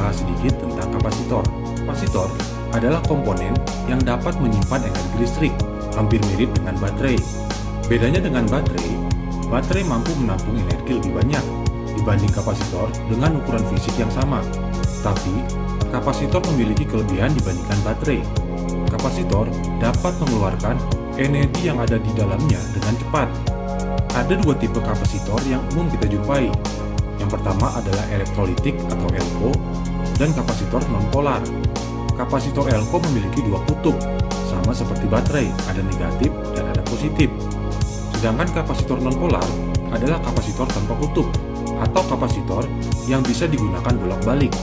bahas sedikit tentang kapasitor. Kapasitor adalah komponen yang dapat menyimpan energi listrik, hampir mirip dengan baterai. Bedanya dengan baterai mampu menampung energi lebih banyak dibanding kapasitor dengan ukuran fisik yang sama. Tapi, kapasitor memiliki kelebihan dibandingkan baterai. Kapasitor dapat mengeluarkan energi yang ada di dalamnya dengan cepat. Ada dua tipe kapasitor yang umum kita jumpai. Yang pertama adalah elektrolitik atau LFO dan kapasitor nonpolar. Kapasitor LFO memiliki dua kutub, sama seperti baterai, ada negatif dan ada positif. Sedangkan kapasitor nonpolar adalah kapasitor tanpa kutub atau kapasitor yang bisa digunakan bolak-balik.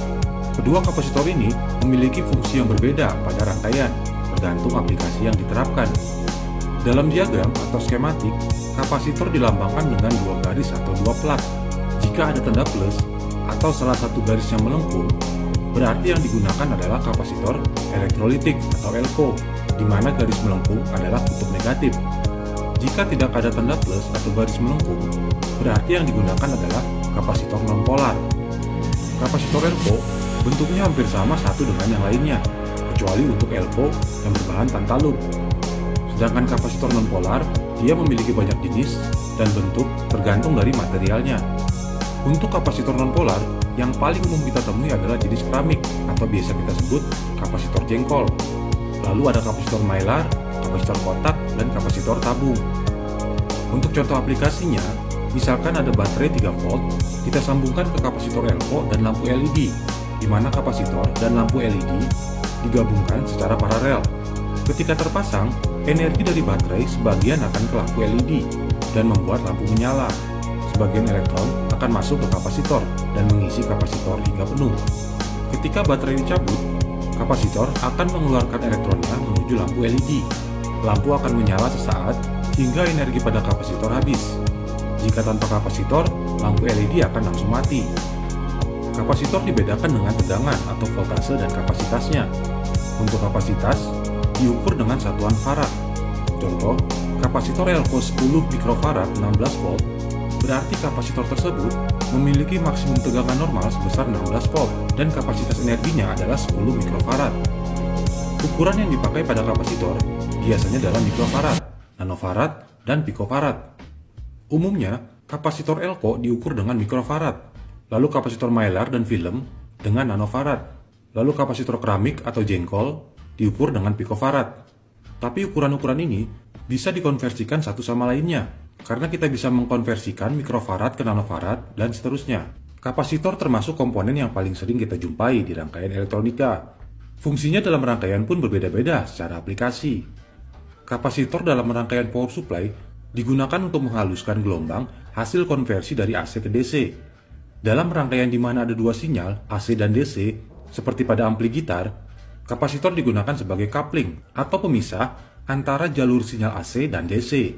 Kedua kapasitor ini memiliki fungsi yang berbeda pada rangkaian, tergantung aplikasi yang diterapkan. Dalam diagram atau skematik, kapasitor dilambangkan dengan dua garis atau dua plat. Jika ada tanda plus atau salah satu garis yang melengkung, berarti yang digunakan adalah kapasitor elektrolitik atau LFO, di mana garis melengkung adalah kutub negatif. Jika tidak ada tanda plus atau garis melengkung, berarti yang digunakan adalah kapasitor nonpolar. Kapasitor LFO bentuknya hampir sama satu dengan yang lainnya, kecuali untuk LFO yang berbahan tantalum. Sedangkan kapasitor nonpolar, dia memiliki banyak jenis dan bentuk tergantung dari materialnya. Untuk kapasitor nonpolar, yang paling umum kita temui adalah jenis keramik atau biasa kita sebut kapasitor jengkol. Lalu ada kapasitor mylar, kapasitor kotak, dan kapasitor tabung. Untuk contoh aplikasinya, misalkan ada baterai 3 volt, kita sambungkan ke kapasitor LFO dan lampu LED, di mana kapasitor dan lampu LED digabungkan secara paralel. Ketika terpasang, energi dari baterai sebagian akan ke lampu LED dan membuat lampu menyala. Sebagian elektron akan masuk ke kapasitor dan mengisi kapasitor hingga penuh. Ketika baterai dicabut, kapasitor akan mengeluarkan elektronnya menuju lampu LED. Lampu akan menyala sesaat hingga energi pada kapasitor habis. Jika tanpa kapasitor, lampu LED akan langsung mati. Kapasitor dibedakan dengan tegangan atau voltase dan kapasitasnya. Untuk kapasitas, diukur dengan satuan farad. Contoh, kapasitor LFO 10 mikrofarad 16 volt, berarti kapasitor tersebut memiliki maksimum tegangan normal sebesar 16 volt dan kapasitas energinya adalah 10 mikrofarad. Ukuran yang dipakai pada kapasitor biasanya dalam mikrofarad, nanofarad, dan pikofarad. Umumnya, kapasitor LFO diukur dengan mikrofarad, lalu kapasitor mylar dan film dengan nanofarad, lalu kapasitor keramik atau jengkol diukur dengan pikofarad. Tapi ukuran-ukuran ini bisa dikonversikan satu sama lainnya, karena kita bisa mengkonversikan mikrofarad ke nanofarad dan seterusnya. Kapasitor termasuk komponen yang paling sering kita jumpai di rangkaian elektronika. Fungsinya dalam rangkaian pun berbeda-beda secara aplikasi. Kapasitor dalam rangkaian power supply digunakan untuk menghaluskan gelombang hasil konversi dari AC ke DC. Dalam rangkaian di mana ada dua sinyal, AC dan DC, seperti pada ampli gitar, kapasitor digunakan sebagai coupling atau pemisah antara jalur sinyal AC dan DC.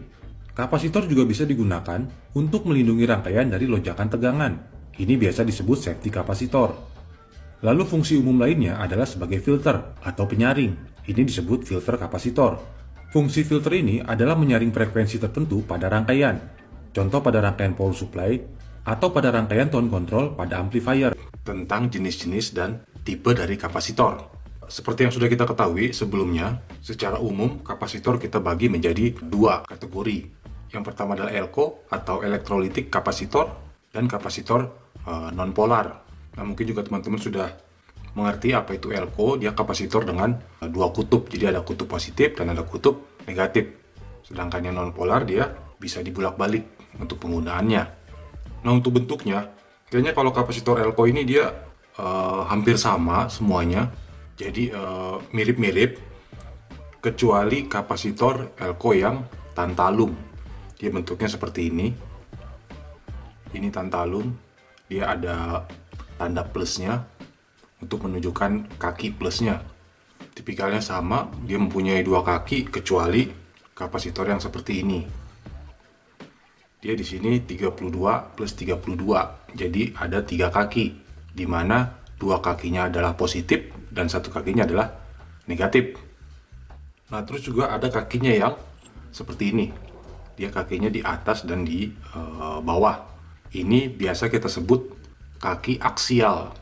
Kapasitor juga bisa digunakan untuk melindungi rangkaian dari lonjakan tegangan. Ini biasa disebut safety kapasitor. Lalu fungsi umum lainnya adalah sebagai filter atau penyaring. Ini disebut filter kapasitor. Fungsi filter ini adalah menyaring frekuensi tertentu pada rangkaian. Contoh pada rangkaian power supply atau pada rangkaian tone control pada amplifier. Tentang jenis-jenis dan tipe dari kapasitor. Seperti yang sudah kita ketahui sebelumnya, secara umum kapasitor kita bagi menjadi dua kategori. Yang pertama adalah ELCO atau elektrolitik kapasitor dan kapasitor nonpolar. Nah, mungkin juga teman-teman sudah mengerti apa itu ELCO. Dia kapasitor dengan dua kutub, jadi ada kutub positif dan ada kutub negatif. Sedangkan yang nonpolar dia bisa dibulak-balik untuk penggunaannya. Nah, untuk bentuknya, kayaknya kalau kapasitor ELCO ini dia hampir sama semuanya. Jadi mirip-mirip, kecuali kapasitor LFO yang tantalum. Dia bentuknya seperti ini. Ini tantalum, dia ada tanda plusnya untuk menunjukkan kaki plusnya. Tipikalnya sama, dia mempunyai dua kaki kecuali kapasitor yang seperti ini. Dia di sini 32 plus 32, jadi ada 3 kaki, di mana 2 kakinya adalah positif dan 1 kakinya adalah negatif. Nah, terus juga ada kakinya yang seperti ini. Dia kakinya di atas dan di bawah. Ini biasa kita sebut kaki aksial.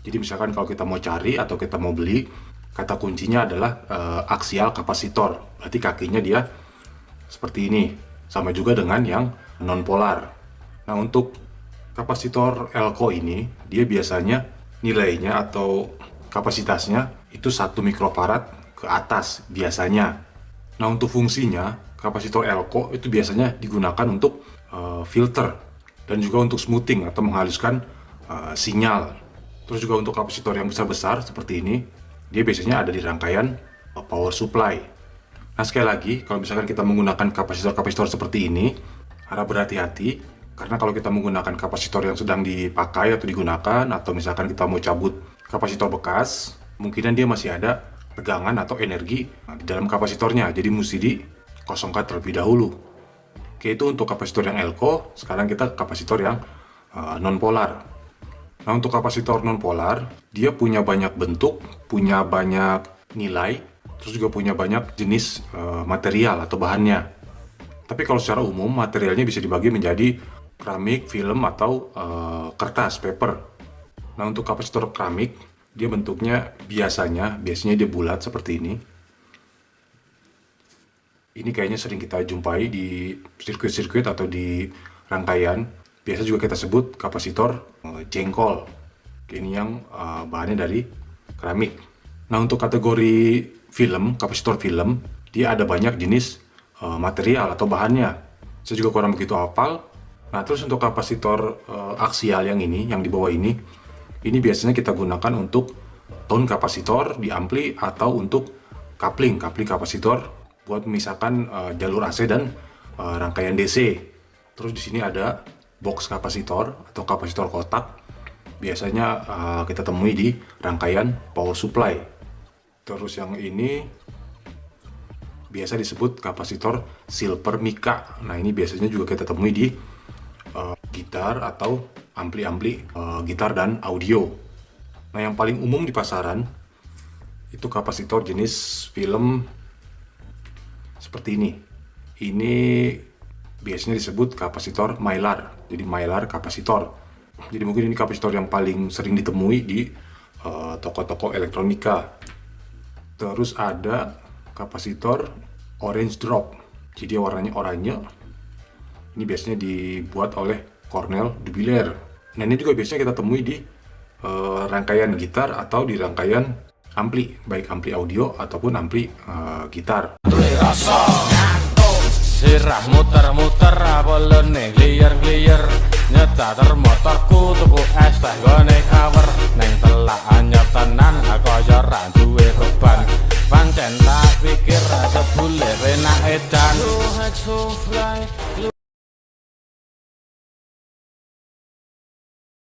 Jadi misalkan kalau kita mau cari atau kita mau beli, kata kuncinya adalah aksial kapasitor. Berarti kakinya dia seperti ini. Sama juga dengan yang non-polar. Nah, untuk kapasitor Elco ini, dia biasanya nilainya atau kapasitasnya itu 1 mikrofarad ke atas biasanya. Nah, untuk fungsinya, kapasitor Elco itu biasanya digunakan untuk filter dan juga untuk smoothing atau menghaluskan sinyal. Terus juga untuk kapasitor yang besar-besar seperti ini, dia biasanya ada di rangkaian power supply. Nah, sekali lagi, kalau misalkan kita menggunakan kapasitor-kapasitor seperti ini, harap berhati-hati, karena kalau kita menggunakan kapasitor yang sedang dipakai atau digunakan, atau misalkan kita mau cabut kapasitor bekas, kemungkinan dia masih ada tegangan atau energi di dalam kapasitornya, jadi mesti dikosongkan terlebih dahulu. Oke, itu untuk kapasitor yang Elco. Sekarang kita ke kapasitor yang non-polar. Nah, untuk kapasitor non-polar, dia punya banyak bentuk, punya banyak nilai, terus juga punya banyak jenis material atau bahannya. Tapi kalau secara umum, materialnya bisa dibagi menjadi keramik, film, atau kertas, paper. Nah, untuk kapasitor keramik, dia bentuknya biasanya dia bulat seperti ini. Ini kayaknya sering kita jumpai di sirkuit-sirkuit atau di rangkaian. Biasa juga kita sebut kapasitor jengkol. Ini yang bahannya dari keramik. Nah, untuk kategori film, kapasitor film, dia ada banyak jenis material atau bahannya. Saya juga kurang begitu hafal. Nah, terus untuk kapasitor aksial yang ini, yang di bawah ini biasanya kita gunakan untuk tone kapasitor di ampli atau untuk coupling kapasitor buat memisahkan jalur AC dan rangkaian DC. Terus di sini ada box kapasitor atau kapasitor kotak, biasanya kita temui di rangkaian power supply. Terus yang ini biasa disebut kapasitor silver mica. Nah, ini biasanya juga kita temui di gitar atau ampli-ampli gitar dan audio. Nah, yang paling umum di pasaran itu kapasitor jenis film seperti ini. Ini biasanya disebut kapasitor Mylar. Jadi Mylar kapasitor. Jadi mungkin ini kapasitor yang paling sering ditemui di toko-toko elektronika. Terus ada kapasitor orange drop. Jadi warnanya oranye. Ini biasanya dibuat oleh Cornell Dubilier. Nah, ini juga biasanya kita temui di rangkaian gitar atau di rangkaian ampli, baik ampli audio ataupun ampli gitar. Sirah muter-muter apelene gliyer-gliyer nyetar motorku tuku es teh gone cover neng telak anyep tenan kaya ra duwe beban pancen tak pikir sebule penak edan